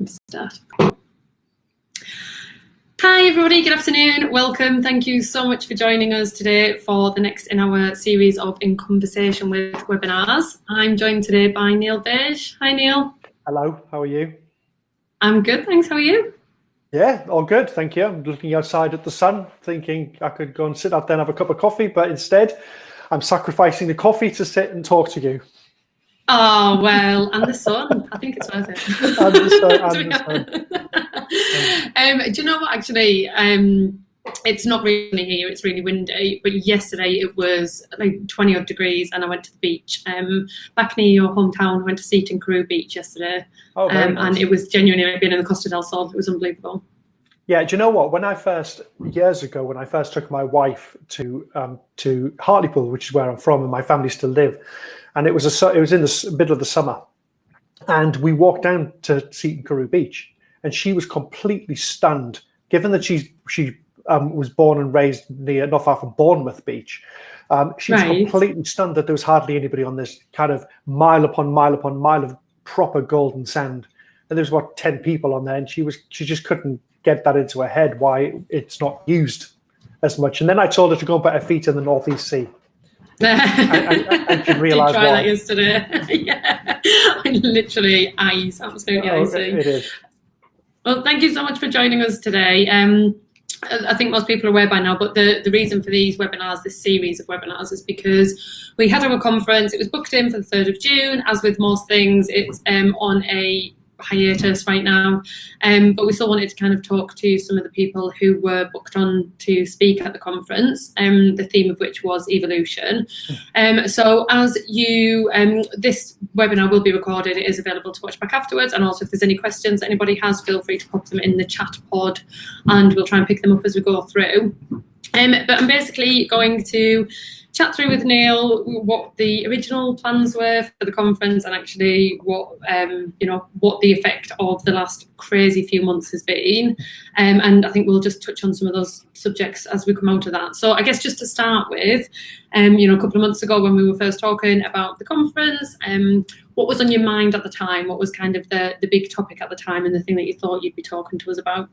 Start. Hi everybody, good afternoon, welcome. Thank you so much for joining us today for the next in our series of In Conversation with webinars. I'm joined today by Neil Bage. Hi Neil. Hello, how are you? I'm good, thanks. How are you? Yeah, all good, thank you. I'm looking outside at the sun, thinking I could go and sit out there and have a cup of coffee, but instead I'm sacrificing the coffee to sit and talk to you. Oh, well, and the sun. I think it's worth it. And the sun. Do you know what, actually, it's not really here, it's really windy, but yesterday it was like 20 odd degrees and I went to the beach. Back near your hometown, I went to Seaton Carew Beach yesterday. Oh, very nice. And it was genuinely being in the Costa del Sol. It was unbelievable. Yeah, do you know what? Years ago, when I first took my wife to Hartlepool, which is where I'm from, and my family still live, and it was in the middle of the summer, and we walked down to Seaton Carew Beach, and she was completely stunned, given that she was born and raised not far from Bournemouth Beach. She was completely stunned that there was hardly anybody on this kind of mile upon mile upon mile of proper golden sand, and there was about 10 people on there, and she just couldn't get that into her head why it's not used as much. And then I told her to go and put her feet in the Northeast Sea. and she realised why. Did try that yesterday. Yeah, literally ice, absolutely icy. It is. Well, thank you so much for joining us today. I think most people are aware by now, but the reason for these webinars, this series of webinars, is because we had our conference. It was booked in for the 3rd of June. As with most things, it's on a hiatus right now, but we still wanted to kind of talk to some of the people who were booked on to speak at the conference, the theme of which was evolution. So as you, this webinar will be recorded. It is available to watch back afterwards, and also if there's any questions that anybody has, feel free to pop them in the chat pod and we'll try and pick them up as we go through. But I'm basically going to chat through with Neil what the original plans were for the conference and actually what the effect of the last crazy few months has been. And I think we'll just touch on some of those subjects as we come out of that. So I guess just to start with, a couple of months ago when we were first talking about the conference, what was on your mind at the time? What was kind of the big topic at the time and the thing that you thought you'd be talking to us about?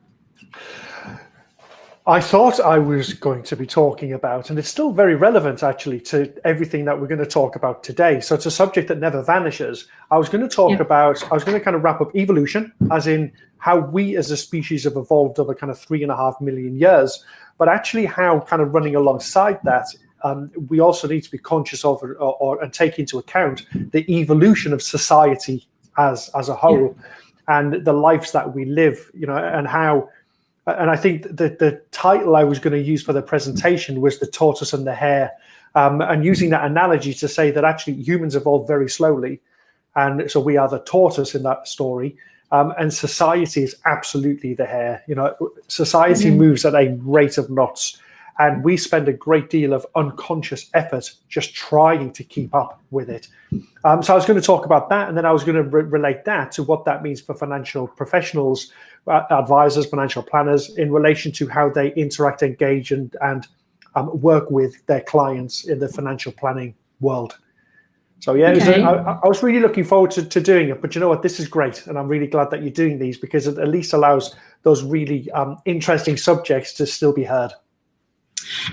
I thought I was going to be talking about, and it's still very relevant actually to everything that we're going to talk about today. So it's a subject that never vanishes. I was going to talk about, I was going to kind of wrap up evolution, as in how we as a species have evolved over kind of 3.5 million years, but actually how kind of running alongside that, we also need to be conscious of and take into account the evolution of society as a whole and the lives that we live, and how. And I think that the title I was going to use for the presentation was The Tortoise and the Hare, and using that analogy to say that actually humans evolved very slowly. And so we are the tortoise in that story. And society is absolutely the hare. Society moves at a rate of knots. And we spend a great deal of unconscious effort just trying to keep up with it. So I was going to talk about that, and then I was going to relate that to what that means for financial professionals, advisors, financial planners, in relation to how they interact, engage, and work with their clients in the financial planning world. So yeah, I was really looking forward to doing it. But you know what? This is great, and I'm really glad that you're doing these because it at least allows those really interesting subjects to still be heard.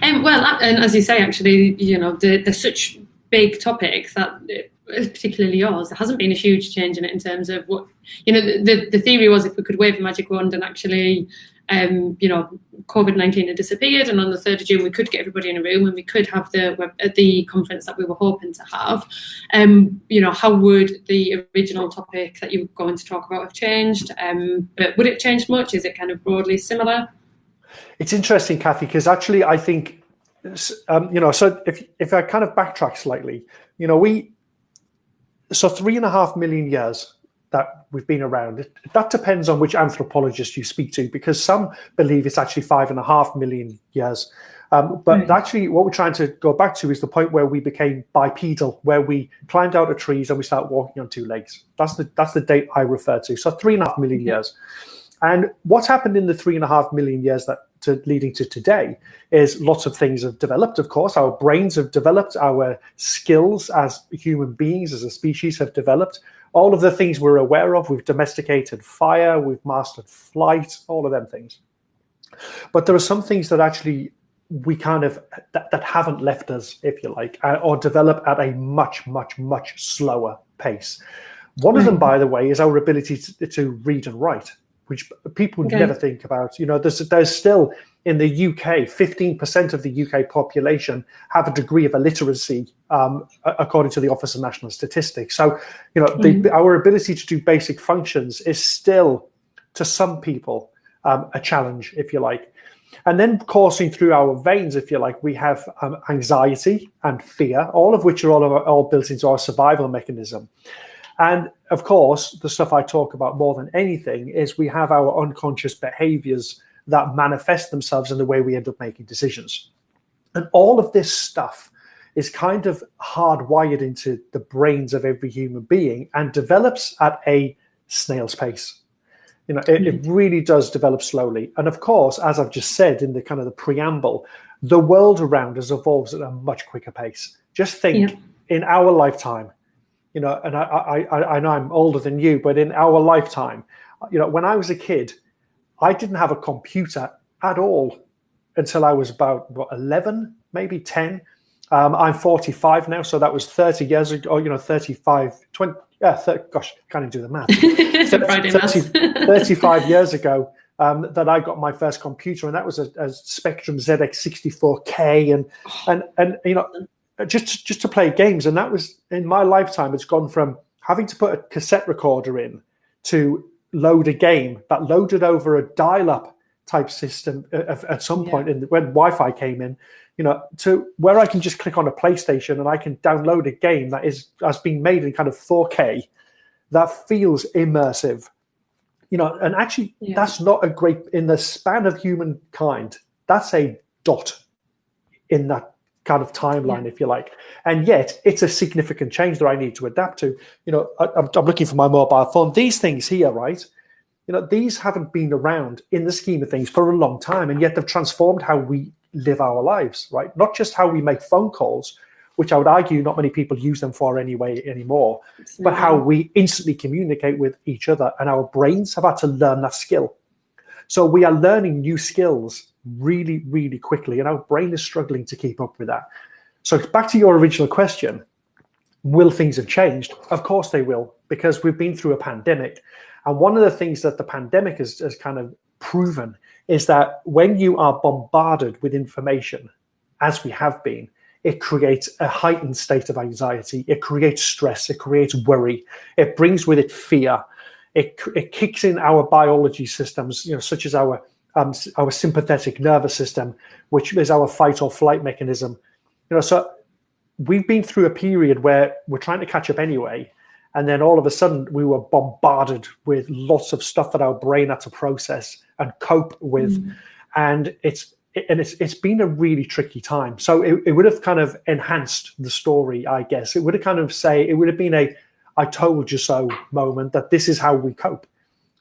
Well, and as you say, actually, they're such big topics that, particularly yours, there hasn't been a huge change in it in terms of what, the theory was if we could wave a magic wand and actually, COVID-19 had disappeared, and on the 3rd of June we could get everybody in a room and we could have the conference that we were hoping to have. How would the original topic that you were going to talk about have changed? But would it have changed much? Is it kind of broadly similar? It's interesting, Kathy, because actually I think, so if I kind of backtrack slightly, so 3.5 million years that we've been around, that depends on which anthropologist you speak to, because some believe it's actually 5.5 million years. But actually what we're trying to go back to is the point where we became bipedal, where we climbed out of trees and we started walking on 2 legs. That's the date I refer to. So 3.5 million years. And what's happened in the 3.5 million years to leading to today is lots of things have developed. Of course, our brains have developed, our skills as human beings, as a species, have developed. All of the things we're aware of, we've domesticated fire, we've mastered flight, all of them things. But there are some things that actually we kind of that haven't left us, if you like, or develop at a much, much, much slower pace. One of them, by the way, is our ability to read and write, which people never think about. You know, there's still in the UK, 15% of the UK population have a degree of illiteracy, according to the Office of National Statistics. So, you know, our ability to do basic functions is still, to some people, a challenge, if you like. And then coursing through our veins, if you like, we have anxiety and fear, all of which are all built into our survival mechanism. And of course, the stuff I talk about more than anything is we have our unconscious behaviors that manifest themselves in the way we end up making decisions. And all of this stuff is kind of hardwired into the brains of every human being and develops at a snail's pace. You know, it really does develop slowly. And of course, as I've just said in the kind of the preamble, the world around us evolves at a much quicker pace. Just think in our lifetime, you know, and I know I'm older than you, but in our lifetime, you know, when I was a kid, I didn't have a computer at all until I was about 11, maybe 10. I'm 45 now, so that was 30 years ago, you know, 35, 20, gosh, can't even do the math. 35 years ago that I got my first computer, and that was a Spectrum ZX64K, and you know, just to play games. And that was, in my lifetime, it's gone from having to put a cassette recorder in to load a game that loaded over a dial-up type system at some point when Wi-Fi came in, you know, to where I can just click on a PlayStation and I can download a game that has been made in kind of 4K that feels immersive, you know. And actually, that's not a great, in the span of humankind, that's a dot in that kind of timeline, if you like. And yet it's a significant change that I need to adapt to. You know, I'm looking for my mobile phone. These things here, right? You know, these haven't been around in the scheme of things for a long time, and yet they've transformed how we live our lives, right? Not just how we make phone calls, which I would argue not many people use them for anymore, but how we instantly communicate with each other. And our brains have had to learn that skill. So we are learning new skills really, really quickly, and our brain is struggling to keep up with that. So back to your original question, will things have changed? Of course they will, because we've been through a pandemic. And one of the things that the pandemic has kind of proven is that when you are bombarded with information, as we have been, it creates a heightened state of anxiety. It creates stress. It creates worry. It brings with it fear. It kicks in our biology systems, you know, such as our sympathetic nervous system, which is our fight or flight mechanism. You know, so we've been through a period where we're trying to catch up anyway, and then all of a sudden we were bombarded with lots of stuff that our brain had to process and cope with, and it's been a really tricky time. So it would have kind of enhanced the story, I guess. It would have kind of it would have been a "I told you so" moment, that this is how we cope.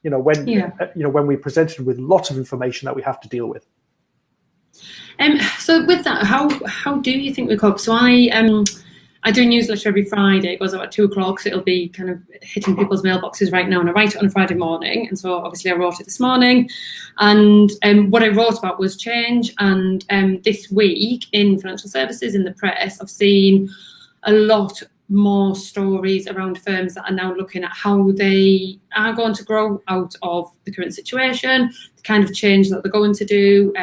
You know, when when we're presented with lots of information that we have to deal with. So with that, how do you think we cope? So I do a newsletter every Friday. It goes out at 2:00, so it'll be kind of hitting people's mailboxes right now. And I write it on a Friday morning. And so obviously I wrote it this morning. And what I wrote about was change. And this week in financial services, in the press, I've seen a lot more stories around firms that are now looking at how they are going to grow out of the current situation, the kind of change that they're going to do,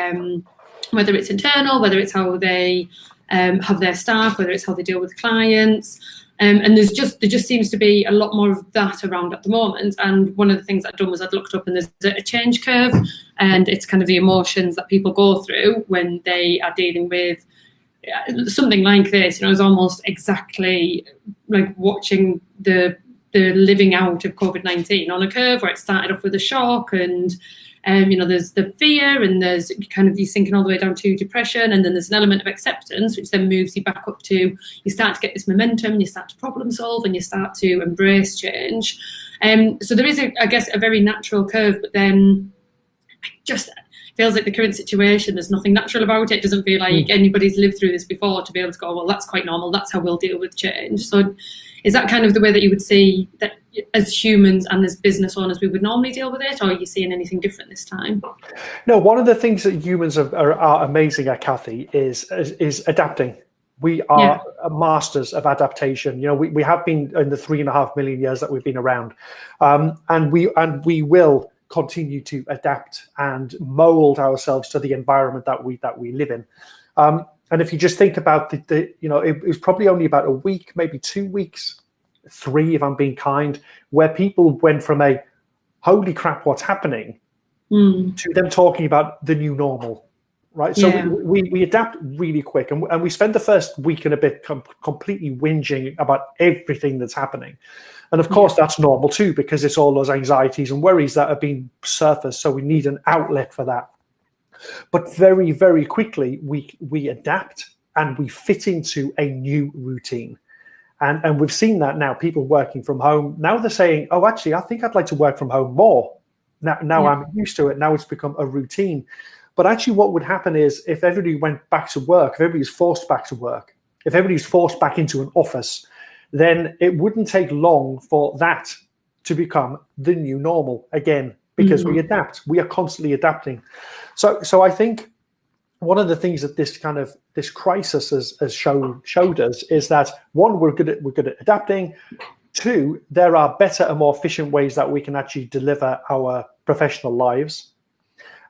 whether it's internal, whether it's how they have their staff, whether it's how they deal with clients. And there just seems to be a lot more of that around at the moment. And one of the things I'd done was I'd looked up, and there's a change curve, and it's kind of the emotions that people go through when they are dealing with something like this. You know, it's almost exactly like watching the living out of COVID-19 on a curve, where it started off with a shock, and there's the fear, and there's kind of you sinking all the way down to depression, and then there's an element of acceptance, which then moves you back up to, you start to get this momentum, and you start to problem solve, and you start to embrace change. So there is, I guess, a very natural curve, but then feels like the current situation, there's nothing natural about it. It doesn't feel like anybody's lived through this before to be able to go, well, that's quite normal. That's how we'll deal with change. So is that kind of the way that you would see that as humans and as business owners we would normally deal with it, or are you seeing anything different this time? No, one of the things that humans are amazing at, Kathy, is adapting. We are masters of adaptation. You know, we have been in the 3.5 million years that we've been around, and we will continue to adapt and mold ourselves to the environment that we live in. And if you just think about it was probably only about a week, maybe 2 weeks, 3 if I'm being kind, where people went from a holy crap, what's happening, to them talking about the new normal. Right, so we adapt really quick, and we spend the first week and a bit completely whinging about everything that's happening, and of course that's normal too, because it's all those anxieties and worries that have been surfaced. So we need an outlet for that. But very, very quickly we adapt and we fit into a new routine, and we've seen that now. People working from home now, they're saying, "Oh, actually, I think I'd like to work from home more." Now I'm used to it. Now it's become a routine. But actually what would happen is if everybody went back to work, if everybody's forced back to work, if everybody's forced back into an office, then it wouldn't take long for that to become the new normal again, because we adapt. We are constantly adapting. So I think one of the things that this crisis has showed us is that, one, we're good at adapting. Two, there are better and more efficient ways that we can actually deliver our professional lives.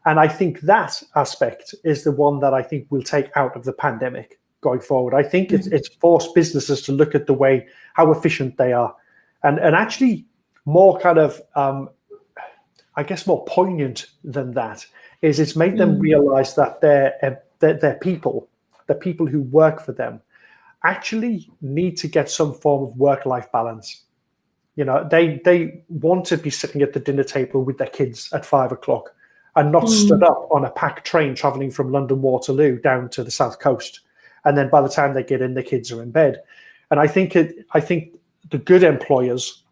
And I think that aspect is the one that I think we'll take out of the pandemic going forward. I think it's forced businesses to look at the way, how efficient they are. And actually more kind of, I guess more poignant than that, is it's made them realize that their people, the people who work for them, actually need to get some form of work-life balance. You know, they want to be sitting at the dinner table with their kids at 5 o'clock. And not stood up on a packed train traveling from London Waterloo down to the South Coast, and then by the time they get in, the kids are in bed. And I think the good employers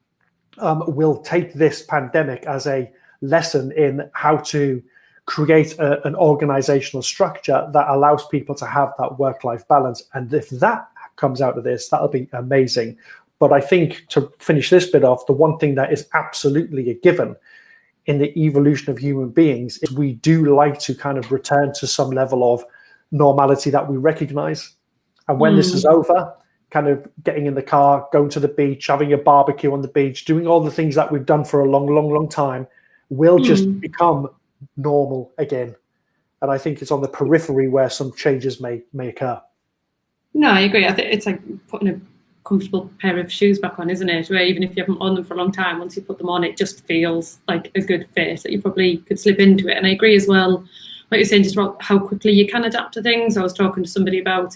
will take this pandemic as a lesson in how to create an organizational structure that allows people to have that work-life balance. And if that comes out of this, that'll be amazing. But I think, to finish this bit off, the one thing that is absolutely a given in the evolution of human beings is we do like to kind of return to some level of normality that we recognize. And when this is over, kind of getting in the car, going to the beach, having a barbecue on the beach, doing all the things that we've done for a long, long, long time will just become normal again. And I think it's on the periphery where some changes may occur. No, I agree. I think it's like putting a comfortable pair of shoes back on, isn't it? Where even if you haven't worn them for a long time, once you put them on, it just feels like a good fit, that you probably could slip into it. And I agree as well what you're saying just about how quickly you can adapt to things. I was talking to somebody about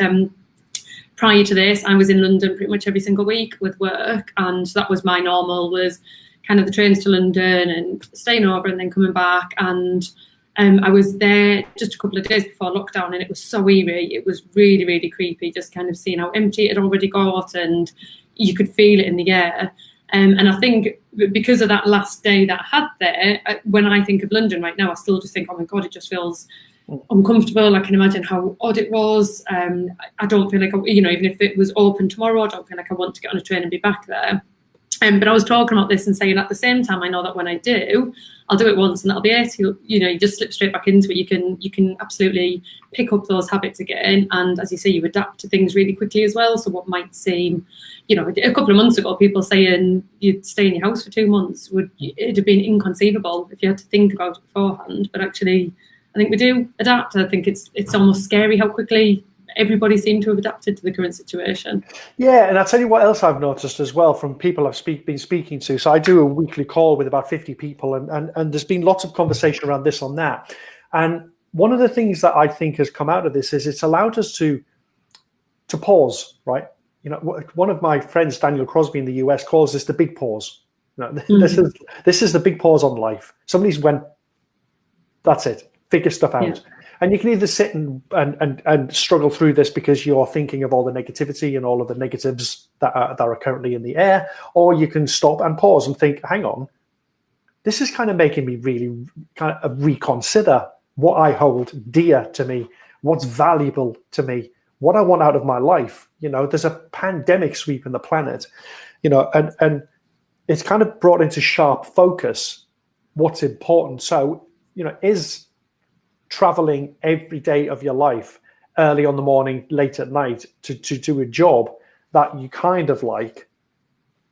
prior to this, I was in London pretty much every single week with work, and that was my normal, was kind of the trains to London and staying over and then coming back. And I was there just a couple of days before lockdown, and it was so eerie. It was really, really creepy, just kind of seeing how empty it had already got, and you could feel it in the air. And I think because of that last day that I had there, when I think of London right now, I still just think, oh my God, it just feels uncomfortable. I can imagine how odd it was. I don't feel like, even if it was open tomorrow, I don't feel like I want to get on a train and be back there. But I was talking about this and saying at the same time, I know that when I do, I'll do it once and that'll be it. You just slip straight back into it. You can absolutely pick up those habits again. And as you say, you adapt to things really quickly as well. So what might seem, a couple of months ago, people saying you'd stay in your house for 2 months, it'd have been inconceivable if you had to think about it beforehand. But actually, I think we do adapt. I think it's almost scary how quickly everybody seemed to have adapted to the current situation. Yeah, and I'll tell you what else I've noticed as well from people I've been speaking to. So I do a weekly call with about 50 people, and there's been lots of conversation around this on that. And one of the things that I think has come out of this is it's allowed us to pause, right? One of my friends, Daniel Crosby in the US, calls this the big pause. This is the big pause on life. Somebody's went, that's it, figure stuff out. Yeah. And you can either sit and struggle through this because you're thinking of all the negativity and all of the negatives that are currently in the air, or you can stop and pause and think, hang on, this is kind of making me really kind of reconsider what I hold dear to me, what's valuable to me, what I want out of my life. There's a pandemic sweeping the planet, and it's kind of brought into sharp focus what's important. So, is traveling every day of your life, early on the morning, late at night, to do a job that you kind of like,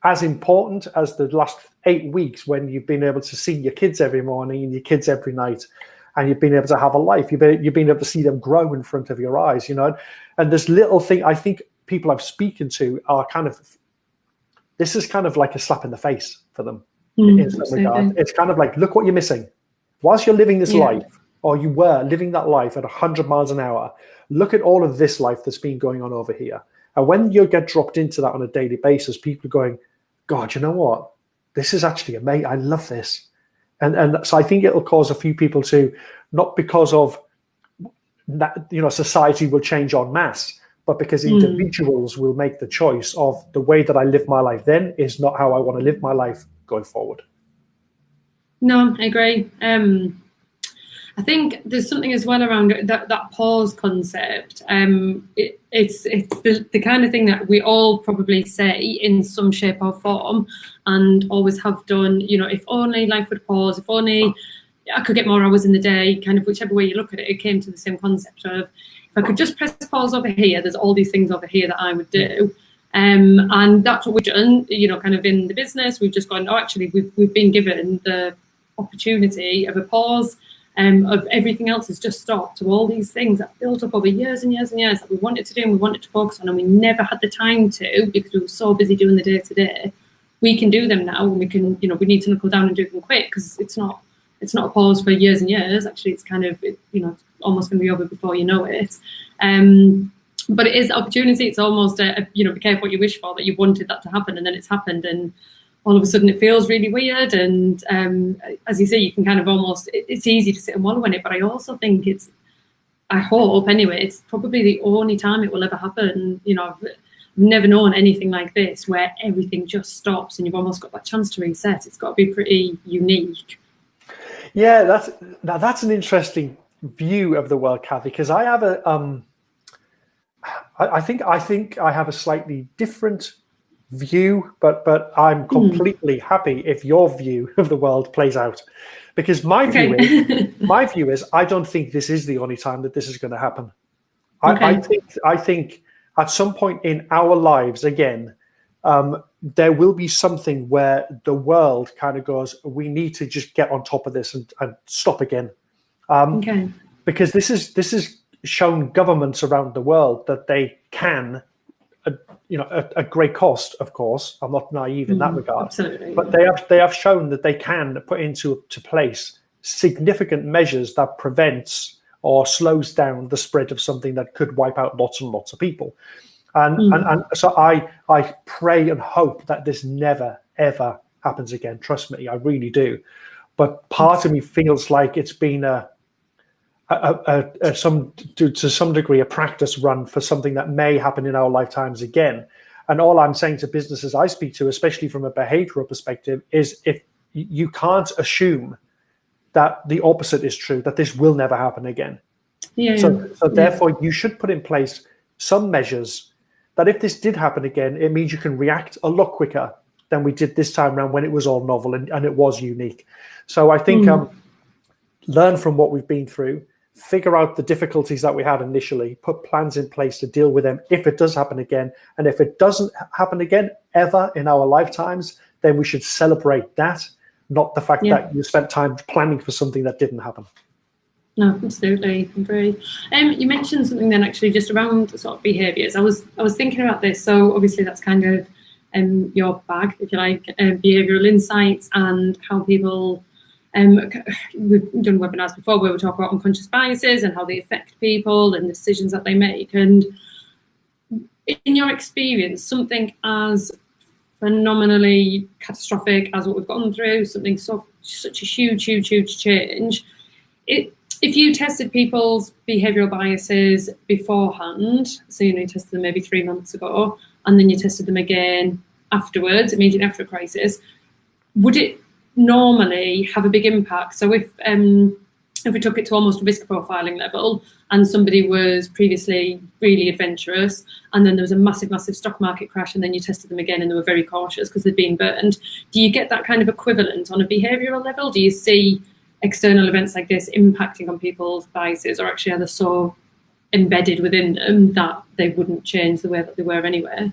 as important as the last 8 weeks when you've been able to see your kids every morning and your kids every night, and you've been able to have a life, you've been able to see them grow in front of your eyes, and this little thing, I think people I've spoken to are this is kind of like a slap in the face for them in some regard. It's kind of like, look what you're missing. Whilst you're living this life, or you were living that life at 100 miles an hour, look at all of this life that's been going on over here. And when you get dropped into that on a daily basis, people are going, God, you know what? This is actually amazing. I love this. And so I think it'll cause a few people to, not because of that, society will change en masse, but because individuals will make the choice of the way that I live my life then is not how I want to live my life going forward. No, I agree. I think there's something as well around that pause concept. It's the kind of thing that we all probably say in some shape or form, and always have done. If only life would pause, if only I could get more hours in the day, kind of whichever way you look at it, it came to the same concept of, if I could just press pause over here, there's all these things over here that I would do. And that's what we've done, kind of in the business. We've just gone, actually, we've been given the opportunity of a pause. Of everything else has just stopped. So all these things that built up over years and years and years that we wanted to do and we wanted to focus on, and we never had the time to because we were so busy doing the day-to-day. We can do them now, and we can, we need to knuckle down and do them quick, because it's not a pause for years and years. Actually, it's kind of, it's almost going to be over before you know it. But it is opportunity. It's almost be careful what you wish for, that you wanted that to happen, and then it's happened, and all of a sudden it feels really weird. And as you say, you can kind of almost, it's easy to sit and wallow in it, but I also think I hope anyway, it's probably the only time it will ever happen. I've never known anything like this where everything just stops and you've almost got that chance to reset. It's got to be pretty unique. Yeah, that's an interesting view of the world, Kathy, because I have I think I have a slightly different view, but I'm completely happy if your view of the world plays out, because my view is I don't think this is the only time that this is going to happen. I think at some point in our lives again, there will be something where the world kind of goes, we need to just get on top of this and stop again, because this is shown governments around the world that they can. At great cost, of course. I'm not naive in that regard. Absolutely. But they have shown that they can put into place significant measures that prevents or slows down the spread of something that could wipe out lots and lots of people. And so I pray and hope that this never, ever happens again. Trust me, I really do. But part of me feels like it's been to some degree a practice run for something that may happen in our lifetimes again. And all I'm saying to businesses I speak to, especially from a behavioral perspective, is if you can't assume that the opposite is true, that this will never happen again. So therefore you should put in place some measures that if this did happen again, it means you can react a lot quicker than we did this time around when it was all novel and it was unique. So I think learn from what we've been through, figure out the difficulties that we had initially, put plans in place to deal with them if it does happen again. And if it doesn't happen again ever in our lifetimes, then we should celebrate that, not the fact that you spent time planning for something that didn't happen. No, absolutely, agree. You mentioned something then actually just around sort of behaviours. I was thinking about this. So obviously that's kind of your bag, if you like, behavioural insights and how people. We've done webinars before where we talk about unconscious biases and how they affect people and the decisions that they make. And in your experience, something as phenomenally catastrophic as what we've gone through, something such a huge change, if you tested people's behavioural biases beforehand, so you tested them maybe 3 months ago, and then you tested them again afterwards, immediately after a crisis, would it normally have a big impact? So if if we took it to almost a risk profiling level, and somebody was previously really adventurous, and then there was a massive stock market crash, and then you tested them again and they were very cautious because they'd been burned, do you get that kind of equivalent on a behavioural level? Do you see external events like this impacting on people's biases, or actually are they so embedded within them that they wouldn't change the way that they were anyway?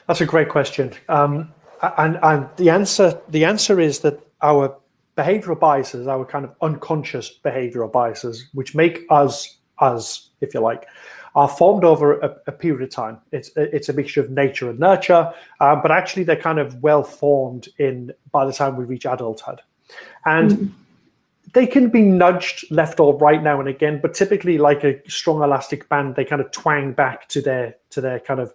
That's a great question. And the answer is that our behavioral biases, our kind of unconscious behavioral biases, which make us, if you like, are formed over a period of time. It's a mixture of nature and nurture, but actually they're kind of well formed by the time we reach adulthood. And they can be nudged left or right now and again, but typically, like a strong elastic band, they kind of twang back to their kind of,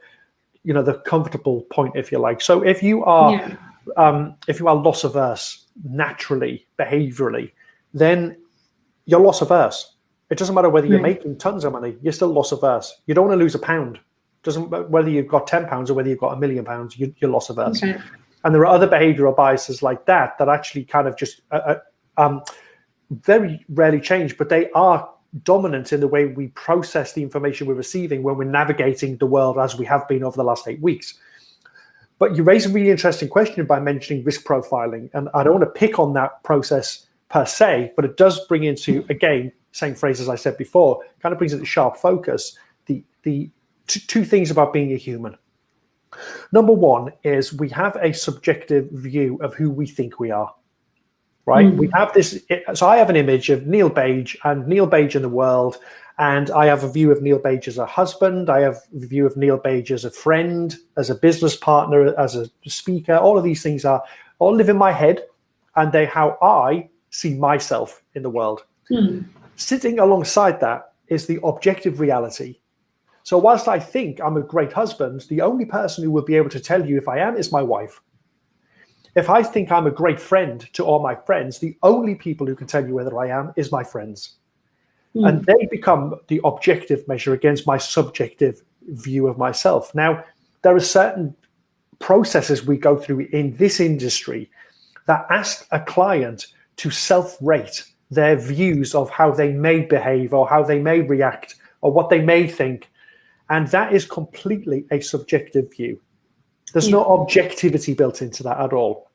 the comfortable point, if you like. So if you are loss averse naturally, behaviorally, then you're loss averse. It doesn't matter whether you're making tons of money, you're still loss averse. You don't want to lose a pound. It doesn't matter whether you've got £10 or whether you've got £1 million, you're loss averse. Okay. And there are other behavioral biases like that actually kind of just very rarely change, but they are dominant in the way we process the information we're receiving when we're navigating the world as we have been over the last 8 weeks. But you raise a really interesting question by mentioning risk profiling, and I don't want to pick on that process per se, but it does bring into, again, same phrase as I said before, kind of brings into sharp focus the two things about being a human. Number one is we have a subjective view of who we think we are. Right? We have this. So I have an image of Neil Bage and Neil Bage in the world, and I have a view of Neil Bage as a husband. I have a view of Neil Bage as a friend, as a business partner, as a speaker. All of these things all live in my head, and they're how I see myself in the world. Sitting alongside that is the objective reality. So whilst I think I'm a great husband, the only person who will be able to tell you if I am is my wife. If I think I'm a great friend to all my friends, the only people who can tell you whether I am is my friends. And they become the objective measure against my subjective view of myself. Now, there are certain processes we go through in this industry that ask a client to self-rate their views of how they may behave or how they may react or what they may think. And that is completely a subjective view. There's no objectivity built into that at all.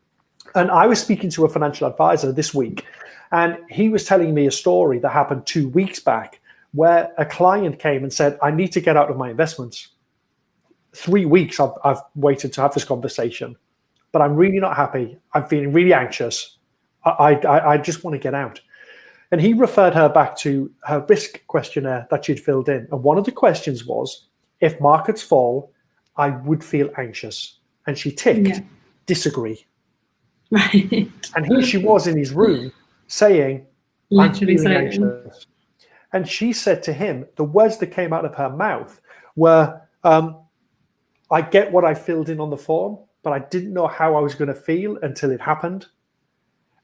And I was speaking to a financial advisor this week, and he was telling me a story that happened 2 weeks back where a client came and said, I need to get out of my investments. 3 weeks I've waited to have this conversation, but I'm really not happy. I'm feeling really anxious. I just want to get out. And he referred her back to her risk questionnaire that she'd filled in. And one of the questions was, if markets fall, I would feel anxious. And she ticked, disagree. Right. And here she was in his room saying, I'm feeling anxious. And she said to him, the words that came out of her mouth were, I get what I filled in on the form, but I didn't know how I was going to feel until it happened.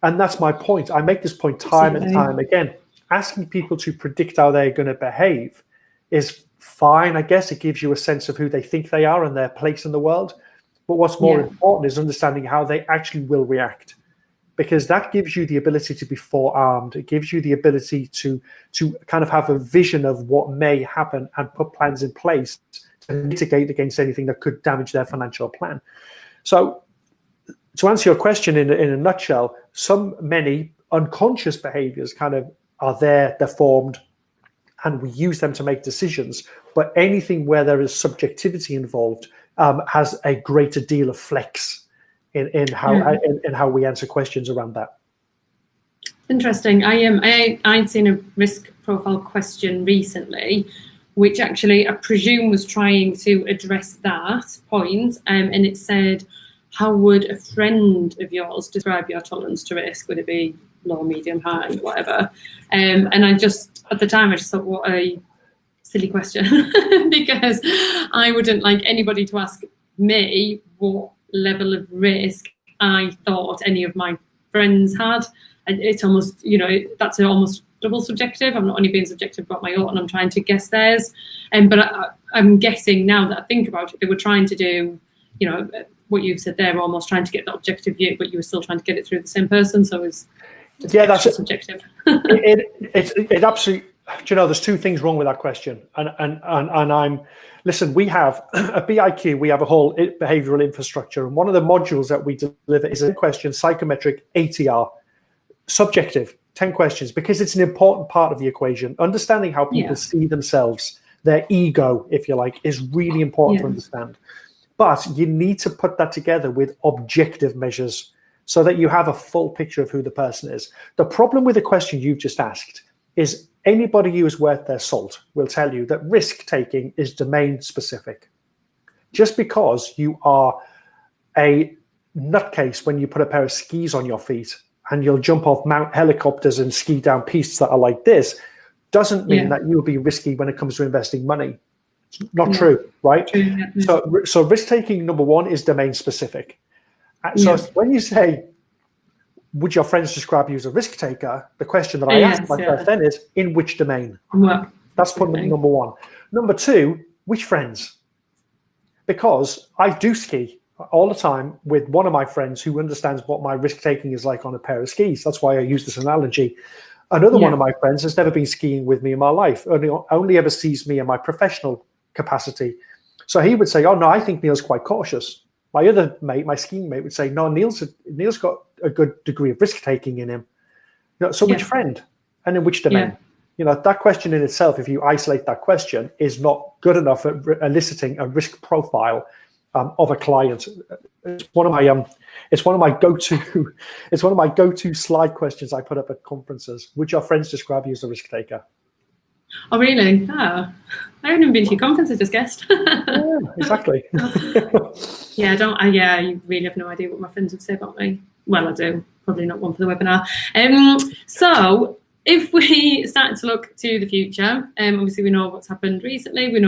And that's my point. I make this point time and time again. Asking people to predict how they're going to behave is fine, I guess. It gives you a sense of who they think they are and their place in the world. But what's more important is understanding how they actually will react, because that gives you the ability to be forearmed. It gives you the ability to kind of have a vision of what may happen and put plans in place to mitigate against anything that could damage their financial plan. So to answer your question in a nutshell, many unconscious behaviors kind of are there, they're formed, and we use them to make decisions. But anything where there is subjectivity involved has a greater deal of flex in how we answer questions around that. Interesting. I'd seen a risk profile question recently, which actually I presume was trying to address that point, and it said, how would a friend of yours describe your tolerance to risk? Would it be low, medium, high, whatever? And I just, at the time, I just thought, what a silly question, because I wouldn't like anybody to ask me what level of risk I thought any of my friends had. And it's almost, that's almost double subjective. I'm not only being subjective about my own, I'm trying to guess theirs. But I'm guessing now that I think about it, they were trying to do, what you've said there, almost trying to get the objective view, but you were still trying to get it through the same person. So it's Yeah, that's subjective. it absolutely. Do you know, there's two things wrong with that question, and I'm listen. We have at BIQ, we have a whole behavioural infrastructure, and one of the modules that we deliver is a question, psychometric ATR, subjective, 10 questions, because it's an important part of the equation. Understanding how people see themselves, their ego, if you like, is really important to understand. But you need to put that together with objective measures so that you have a full picture of who the person is. The problem with the question you've just asked is anybody who is worth their salt will tell you that risk-taking is domain specific. Just because you are a nutcase when you put a pair of skis on your feet and you'll jump off mount helicopters and ski down pistes that are like this, doesn't mean that you'll be risky when it comes to investing money. It's not true, right? So risk-taking, number one, is domain specific. So when you say, would your friends describe you as a risk taker? The question that I ask myself then is, in which domain? That's point number one. Number two, which friends? Because I do ski all the time with one of my friends who understands what my risk taking is like on a pair of skis. That's why I use this analogy. Another one of my friends has never been skiing with me in my life, only ever sees me in my professional capacity. So he would say, oh no, I think Neil's quite cautious. My other mate, my skiing mate, would say, no, Neil's got a good degree of risk taking in him. So which friend and in which domain? That question in itself, if you isolate that question, is not good enough at eliciting a risk profile of a client. It's one of my go-to slide questions I put up at conferences. Would your friends describe you as a risk taker? Oh, really? Oh, I haven't even been to your conference, I just guessed. Yeah, exactly. I really have no idea what my friends would say about me. Well, I do. Probably not one for the webinar. So if we start to look to the future, obviously we know what's happened recently. We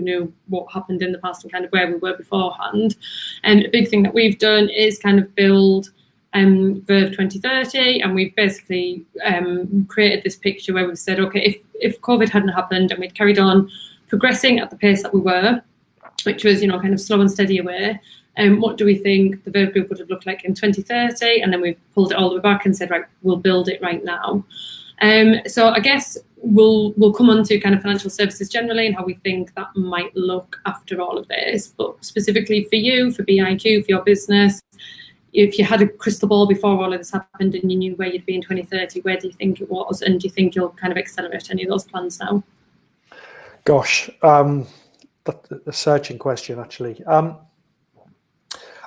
knew what happened in the past and kind of where we were beforehand. And a big thing that we've done is kind of build Verve 2030, and we've basically created this picture where we've said, okay, if COVID hadn't happened and we'd carried on progressing at the pace that we were, which was, kind of slow and steady away, what do we think the Verve group would have looked like in 2030? And then we've pulled it all the way back and said, right, we'll build it right now. So I guess we'll come on to kind of financial services generally and how we think that might look after all of this. But specifically for you, for BIQ, for your business, if you had a crystal ball before all of this happened and you knew where you'd be in 2030, where do you think it was? And do you think you'll kind of accelerate any of those plans now? Gosh, that's a searching question, actually.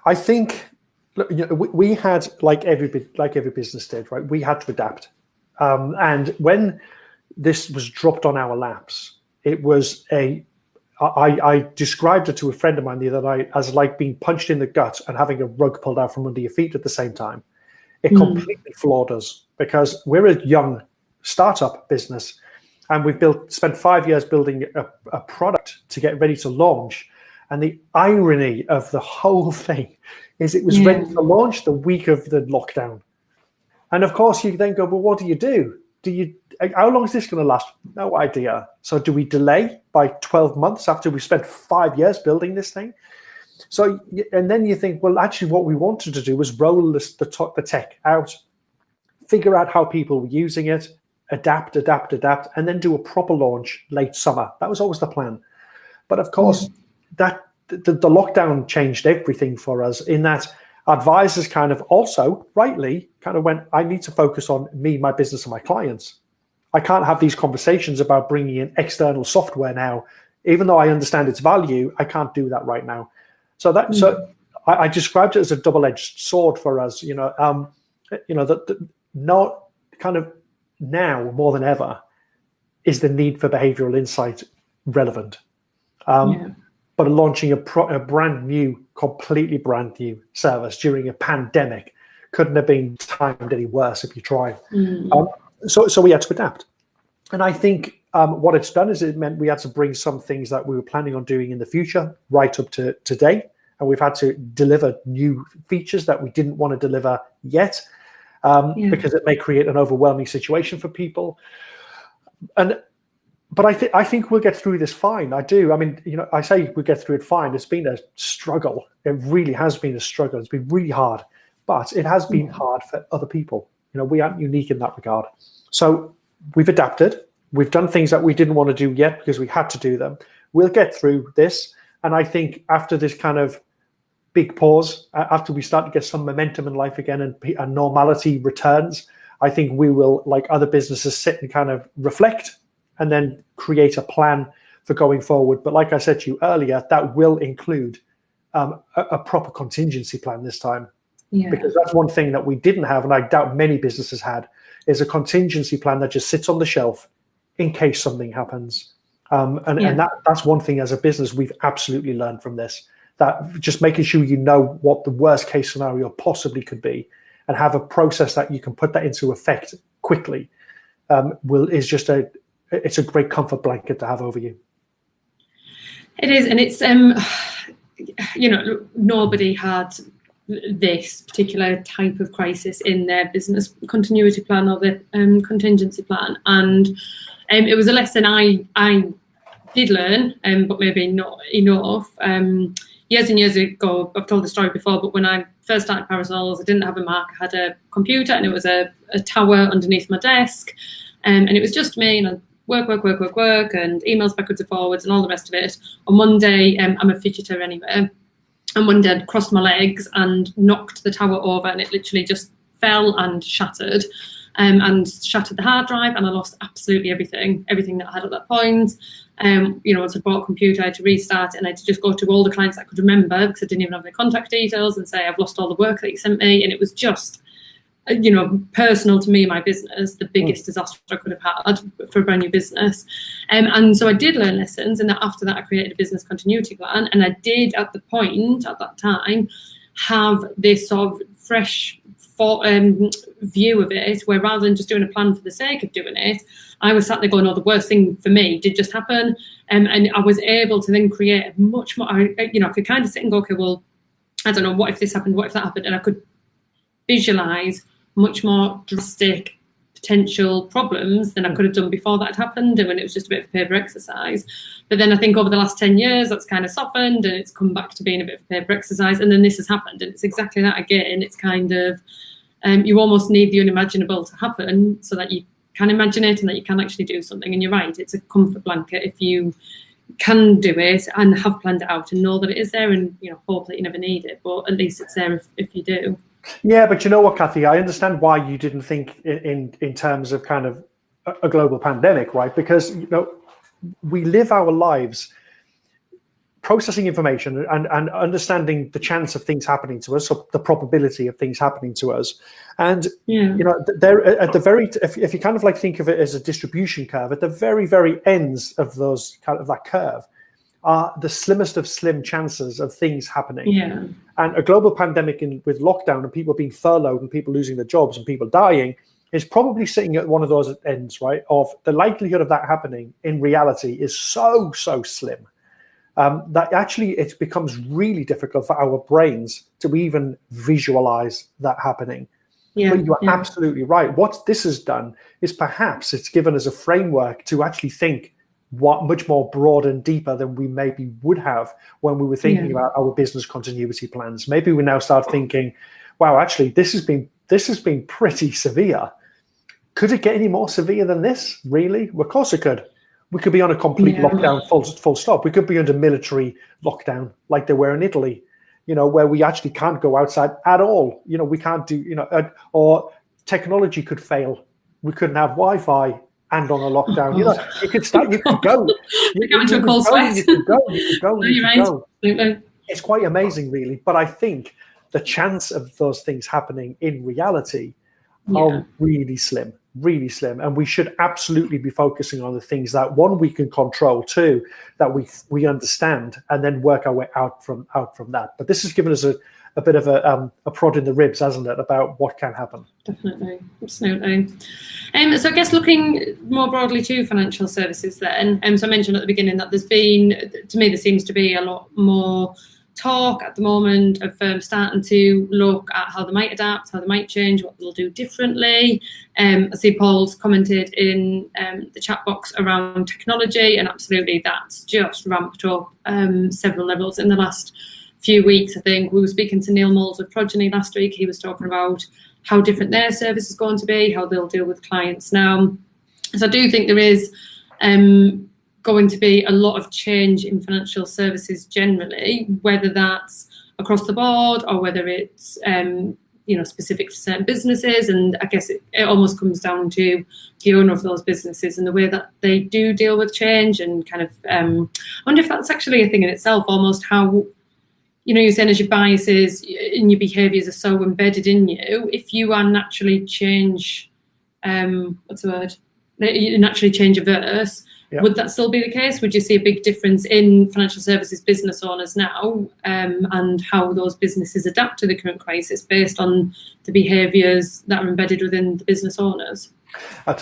I think we had, like every business did, right? We had to adapt. And when this was dropped on our laps, it was I described it to a friend of mine the other night as like being punched in the gut and having a rug pulled out from under your feet at the same time. It completely floored us because we're a young startup business and we've spent 5 years building a product to get ready to launch. And the irony of the whole thing is it was ready to launch the week of the lockdown. And of course, you then go, well, what do you do? How long is this going to last? No idea. So do we delay by 12 months after we spent 5 years building this thing? So, and then you think, well, actually what we wanted to do was roll the tech out, figure out how people were using it, adapt, and then do a proper launch late summer. That was always the plan. But of course, that the lockdown changed everything for us in that advisors kind of also rightly kind of went, I need to focus on me, my business, and my clients. I can't have these conversations about bringing in external software now. Even though I understand its value, I can't do that right now. So I described it as a double-edged sword for us. That not kind of now more than ever is the need for behavioral insight relevant. But launching a brand new, completely brand new service during a pandemic couldn't have been timed any worse if you tried. So we had to adapt. And I think what it's done is it meant we had to bring some things that we were planning on doing in the future right up to today. And we've had to deliver new features that we didn't want to deliver yet because it may create an overwhelming situation for people. But I think we'll get through this fine. I do. I mean, I say we'll get through it fine. It's been a struggle. It really has been a struggle. It's been really hard. But it has been hard for other people. We aren't unique in that regard. So we've adapted. We've done things that we didn't want to do yet because we had to do them. We'll get through this. And I think after this kind of big pause, after we start to get some momentum in life again and normality returns, I think we will, like other businesses, sit and kind of reflect and then create a plan for going forward. But like I said to you earlier, that will include a proper contingency plan this time. Yeah. Because that's one thing that we didn't have, and I doubt many businesses had, is a contingency plan that just sits on the shelf in case something happens. And that's one thing as a business we've absolutely learned from this, that just making sure you know what the worst case scenario possibly could be and have a process that you can put that into effect quickly it's a great comfort blanket to have over you. It is, and it's nobody had this particular type of crisis in their business continuity plan or the contingency plan, and it was a lesson I did learn, but maybe not enough. Years and years ago, I've told the story before, but when I first started Parasols, I didn't have a Mac. I had a computer, and it was a tower underneath my desk, and it was just me, and I'd work, and emails backwards and forwards, and all the rest of it. On one day, I'm a fidgeter anyway, and one day I'd crossed my legs and knocked the tower over, and it literally just fell and shattered. And shattered the hard drive, and I lost absolutely everything that I had at that point. Once I bought a computer, I had to restart it, and I had to just go to all the clients I could remember because I didn't even have their contact details and say, I've lost all the work that you sent me. And it was just, personal to me, my business, the biggest disaster I could have had for a brand new business. And so I did learn lessons, and after that I created a business continuity plan. And I did at that time have this sort of fresh view of it, where rather than just doing a plan for the sake of doing it, I was sat there going, the worst thing for me did just happen. And I was able to then create a much more, I could kind of sit and go, okay, well, I don't know, what if this happened, what if that happened? And I could visualize much more drastic potential problems than I could have done before that had happened, and when it was just a bit of a paper exercise. But then I think over the last 10 years, that's kind of softened, and it's come back to being a bit of a paper exercise. And then this has happened, and it's exactly that again. It's kind of, you almost need the unimaginable to happen so that you can imagine it and that you can actually do something. And you're right, it's a comfort blanket if you can do it and have planned it out and know that it is there, and hope that you never need it, but at least it's there if you do. Yeah, but you know what, Kathy, I understand why you didn't think in terms of kind of a global pandemic, right? Because we live our lives processing information and understanding the chance of things happening to us, so the probability of things happening to us. And there at the very, if you kind of like think of it as a distribution curve, at the very, very ends of those kind of that curve are the slimmest of slim chances of things happening. Yeah. And a global pandemic with lockdown and people being furloughed and people losing their jobs and people dying is probably sitting at one of those ends, right? Of the likelihood of that happening in reality is so slim that actually it becomes really difficult for our brains to even visualize that happening. Yeah, but you're absolutely right. What this has done is perhaps it's given us a framework to actually think much more broad and deeper than we maybe would have when we were thinking about our business continuity plans. Maybe we now start thinking, wow, actually, this has been pretty severe. Could it get any more severe than this? Really? Well, of course it could. We could be on a complete lockdown, full stop. We could be under military lockdown like they were in Italy, where we actually can't go outside at all. We can't do, or technology could fail. We couldn't have Wi-Fi and on a lockdown. You could start, you could go. You could go. It's quite amazing, really. But I think the chance of those things happening in reality are really slim. And we should absolutely be focusing on the things that, one, we can control, two, that we understand, and then work our way out from that. But this has given us a bit of a prod in the ribs, hasn't it, about what can happen? Definitely, absolutely. So I guess looking more broadly to financial services then, so I mentioned at the beginning that there seems to be a lot more talk at the moment of firms starting to look at how they might adapt, how they might change, what they'll do differently. I see Paul's commented in the chat box around technology, and absolutely that's just ramped up several levels in the last few weeks. I think we were speaking to Neil Moles of Progeny last week. He was talking about how different their service is going to be, how they'll deal with clients now. So I do think there is going to be a lot of change in financial services generally, whether that's across the board or whether it's specific to certain businesses. And I guess it almost comes down to the owner of those businesses and the way that they do deal with change, and kind of I wonder if that's actually a thing in itself, almost how, you're saying as your biases and your behaviours are so embedded in you, if you are naturally naturally change averse, would that still be the case? Would you see a big difference in financial services business owners now, and how those businesses adapt to the current crisis based on the behaviours that are embedded within the business owners? I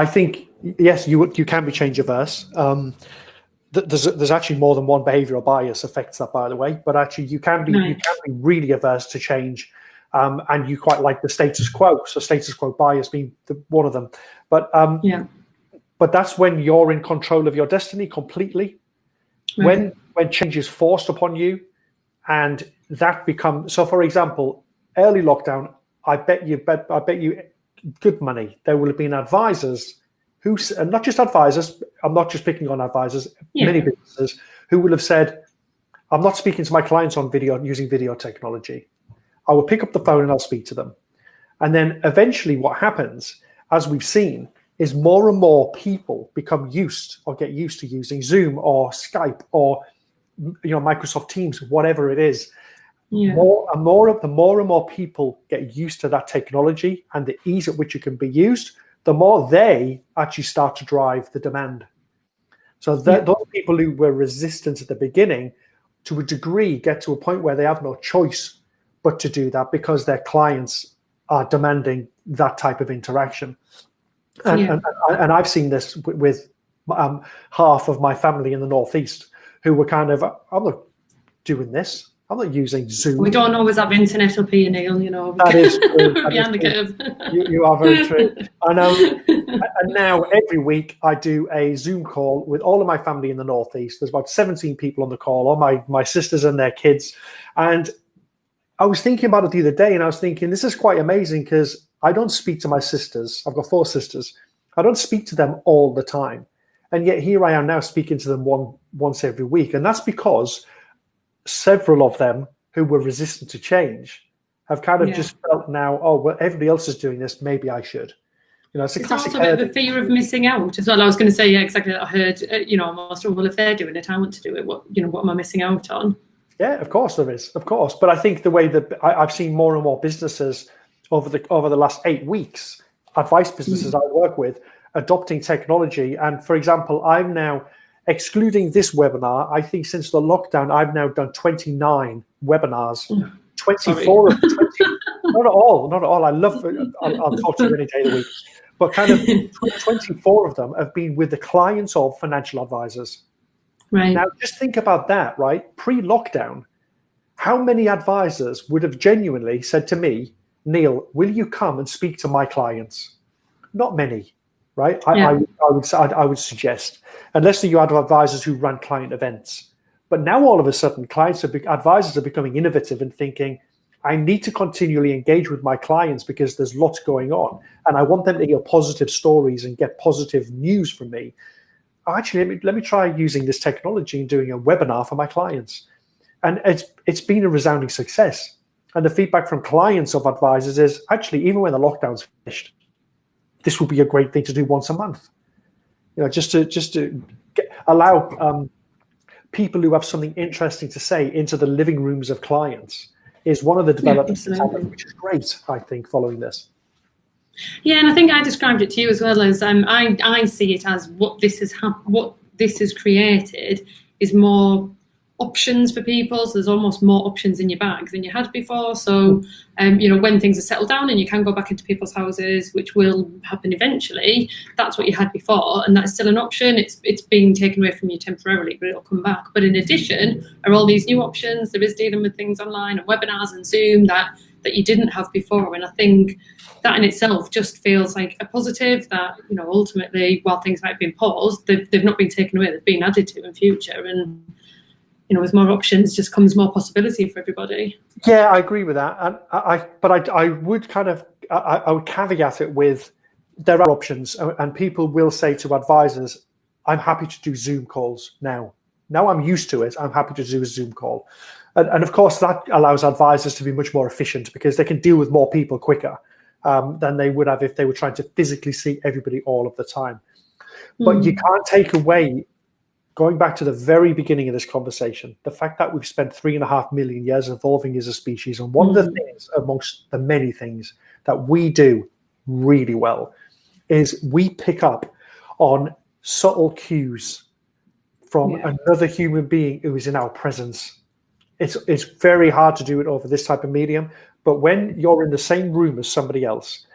think, yes, you can be change averse. There's actually more than one behavioural bias affects that, by the way. But actually, you can be really averse to change, and you quite like the status quo. So status quo bias being one of them. But But that's when you're in control of your destiny completely. When change is forced upon you, and that becomes, so for example, early lockdown, I bet you good money there will have been advisors who, and not just advisors, I'm not just picking on advisors, many businesses who will have said, I'm not speaking to my clients on video using video technology. I will pick up the phone and I'll speak to them. And then eventually what happens, as we've seen, is more and more people become used or get used to using Zoom or Skype or Microsoft Teams, whatever it is. The more and more people get used to that technology and the ease at which it can be used, the more they actually start to drive the demand. So those people who were resistant at the beginning, to a degree, get to a point where they have no choice but to do that because their clients are demanding that type of interaction. And I've seen this with half of my family in the Northeast who were kind of, I'm not doing this. I'm not using Zoom. We don't always have internet up here, Neil, That is true. Behind the curve. You are very true. And now every week I do a Zoom call with all of my family in the Northeast. There's about 17 people on the call, all my sisters and their kids. And I was thinking about it the other day, and I was thinking, this is quite amazing because I don't speak to my sisters. I've got 4 sisters. I don't speak to them all the time. And yet here I am now speaking to them once every week. And that's because several of them who were resistant to change have kind of just felt now, oh, well, everybody else is doing this, maybe I should. It's a classic. Also a bit of a fear of missing out as well. I was going to say, exactly. I heard, almost, well, if they're doing it, I want to do it. What am I missing out on? Yeah, of course there is, of course. But I think the way that I've seen more and more businesses over the last 8 weeks, advice businesses I work with, adopting technology. And for example, I'm now, excluding this webinar, I think since the lockdown, I've now done 29 webinars. 24 of 20, not at all. I love it. I'll talk to you any day of the week. But kind of 24 of them have been with the clients of financial advisors. Right. Now, just think about that, right? Pre-lockdown, how many advisors would have genuinely said to me, Neil, will you come and speak to my clients? Not many, right? I would suggest, unless you had advisors who ran client events. But now all of a sudden, advisors are becoming innovative and thinking, I need to continually engage with my clients because there's lots going on. And I want them to hear positive stories and get positive news from me. Actually, let me try using this technology and doing a webinar for my clients. And it's been a resounding success. And the feedback from clients of advisors is, actually, even when the lockdown's finished, this would be a great thing to do once a month. Just to allow people who have something interesting to say into the living rooms of clients is one of the developments, which is great, I think, following this. Yeah, and I think I described it to you as well as I see it as what this has created is more options for people. So there's almost more options in your bag than you had before. So, when things are settled down and you can go back into people's houses, which will happen eventually, that's what you had before. And that's still an option. It's being taken away from you temporarily, but it'll come back. But in addition, are all these new options. There is dealing with things online and webinars and Zoom that you didn't have before. And I think that in itself just feels like a positive that, ultimately, while things might have been paused, they've not been taken away, they've been added to in future. And with more options just comes more possibility for everybody. Yeah, I agree with that. And I would I would caveat it with, there are options, and people will say to advisors, I'm happy to do Zoom calls now. Now I'm used to it. I'm happy to do a Zoom call. And of course, that allows advisors to be much more efficient because they can deal with more people quicker than they would have if they were trying to physically see everybody all of the time. But you can't take away, going back to the very beginning of this conversation, the fact that we've spent 3.5 million years evolving as a species. And one of the things, amongst the many things that we do really well, is we pick up on subtle cues from another human being who is in our presence. It's very hard to do it over this type of medium, but when you're in the same room as somebody else,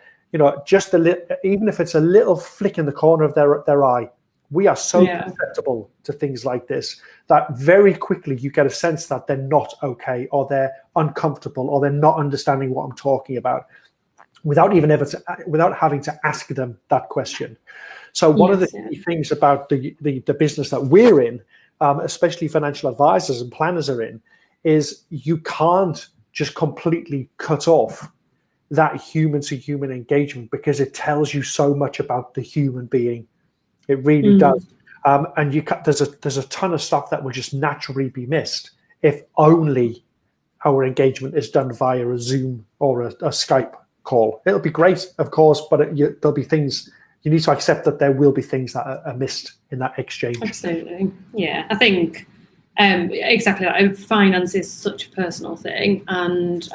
just even if it's a little flick in the corner of their eye, we are so susceptible to things like this that very quickly you get a sense that they're not okay, or they're uncomfortable, or they're not understanding what I'm talking about, without having to ask them that question. So one of the key things about the business that we're in, especially financial advisors and planners are in, is you can't just completely cut off that human-to-human engagement, because it tells you so much about the human being. It really does. And there's a ton of stuff that will just naturally be missed if only our engagement is done via a Zoom or a Skype call. It'll be great, of course, but there'll be things, you need to accept that there will be things that are missed in that exchange. Absolutely. Yeah, I think exactly that. Finance is such a personal thing, and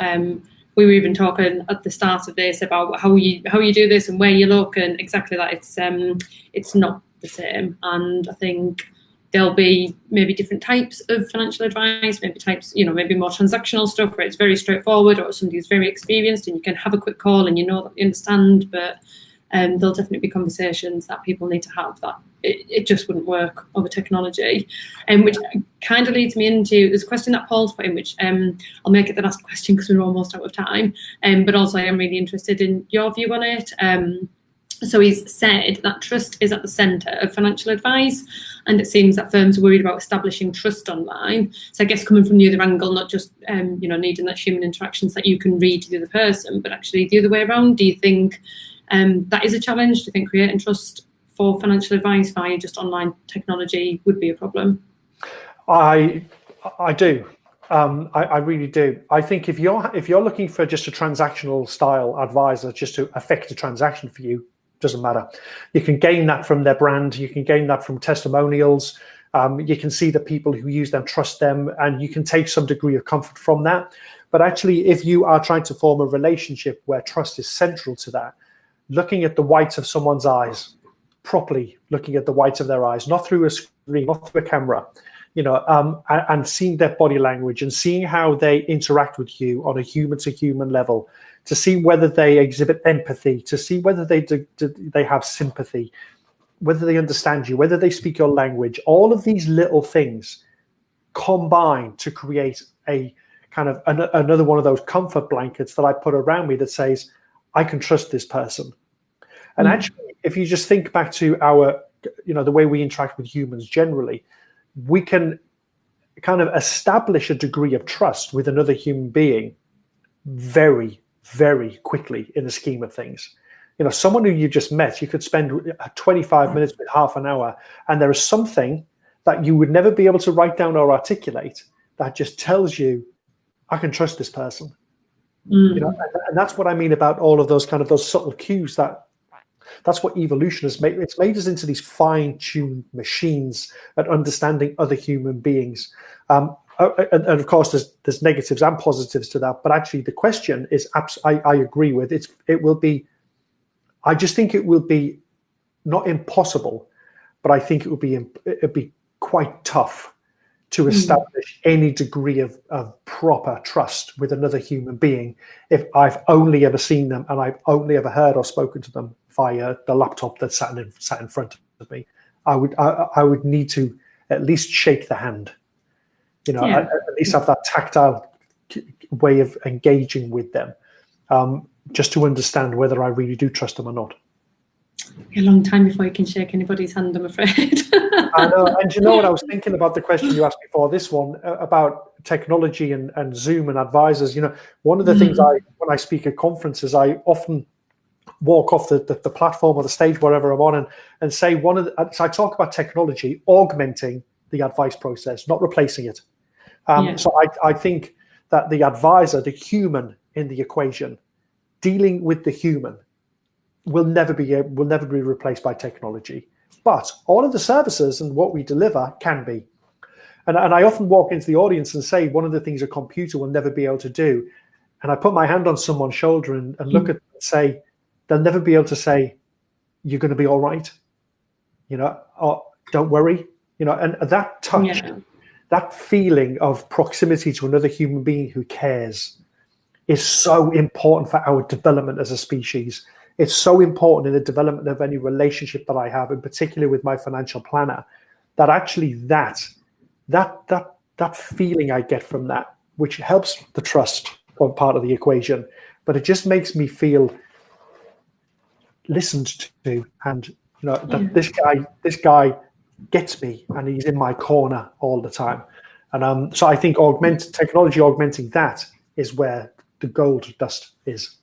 we were even talking at the start of this about how you do this and where you look, and exactly that. It's not the same, and I think there'll be maybe different types of financial advice, maybe more transactional stuff where it's very straightforward, or somebody who's very experienced and you can have a quick call and you know that you understand. But there'll definitely be conversations that people need to have that it just wouldn't work over technology. Which kind of leads me into, there's a question that Paul's put in, which I'll make it the last question because we're almost out of time. But also I am really interested in your view on it. So he's said that trust is at the centre of financial advice, and it seems that firms are worried about establishing trust online. So I guess coming from the other angle, not just needing that human interactions that you can read to the other person, but actually the other way around. Do you think that is a challenge? Do you think creating trust for financial advice via just online technology would be a problem? I do. I really do. I think if you're looking for just a transactional style advisor just to affect a transaction for you, doesn't matter. You can gain that from their brand. You can gain that from testimonials. You can see the people who use them trust them, and you can take some degree of comfort from that. But actually, if you are trying to form a relationship where trust is central to that, looking at the whites of someone's eyes, properly looking at the whites of their eyes, not through a screen, not through a camera, and seeing their body language and seeing how they interact with you on a human-to-human level, to see whether they exhibit empathy, to see whether they have sympathy, whether they understand you, whether they speak your language. All of these little things combine to create a kind of another one of those comfort blankets that I put around me that says, I can trust this person. And actually, if you just think back to the way we interact with humans generally, we can kind of establish a degree of trust with another human being very, very quickly in the scheme of things. Someone who you just met, you could spend 25 minutes with, half an hour, and there is something that you would never be able to write down or articulate that just tells you, I can trust this person. And that's what I mean about all of those subtle cues. That's what evolution has made. It's made us into these fine-tuned machines at understanding other human beings. And of course, there's negatives and positives to that. But actually, the question is, I agree with it. It will be. I just think it will be not impossible, but I think it'd be quite tough to establish any degree of proper trust with another human being if I've only ever seen them and I've only ever heard or spoken to them via the laptop that sat in front of me. I would need to at least shake the hand, at least have that tactile way of engaging with them, just to understand whether I really do trust them or not. A long time before you can shake anybody's hand, I'm afraid. I know. And you know what, I was thinking about the question you asked before this one about technology and Zoom and advisors. One of the things when I speak at conferences, I often walk off the platform or the stage, wherever I'm on, and say so I talk about technology augmenting the advice process, not replacing it. So I think that the advisor, the human in the equation, dealing with the human, will never be replaced by technology. But all of the services and what we deliver can be. And I often walk into the audience and say, one of the things a computer will never be able to do, and I put my hand on someone's shoulder and look at them and say, they'll never be able to say, you're going to be all right, or don't worry, and that touch, that feeling of proximity to another human being who cares is so important for our development as a species. It's so important in the development of any relationship that I have, in particular with my financial planner, that actually that feeling I get from that, which helps the trust part of the equation, but it just makes me feel listened to, and that this guy gets me and he's in my corner all the time. And so I think technology augmenting that is where the gold dust is.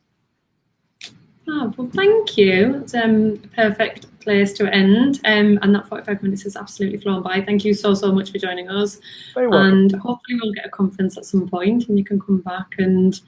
Oh, well, thank you. It's a perfect place to end. And that 45 minutes has absolutely flown by. Thank you so much for joining us. Very welcome. And hopefully we'll get a conference at some point and you can come back and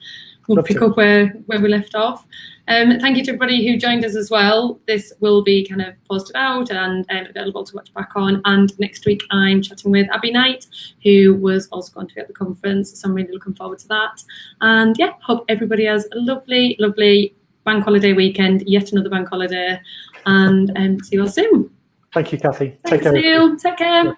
we'll pick up where we left off. Thank you to everybody who joined us as well. This will be kind of posted out and available to watch back on. And next week I'm chatting with Abby Knight, who was also going to be at the conference. So I'm really looking forward to that. And yeah, hope everybody has a lovely, lovely bank holiday weekend, yet another bank holiday. And see you all soon. Thank you, Kathy. Thanks, Neil. Take care.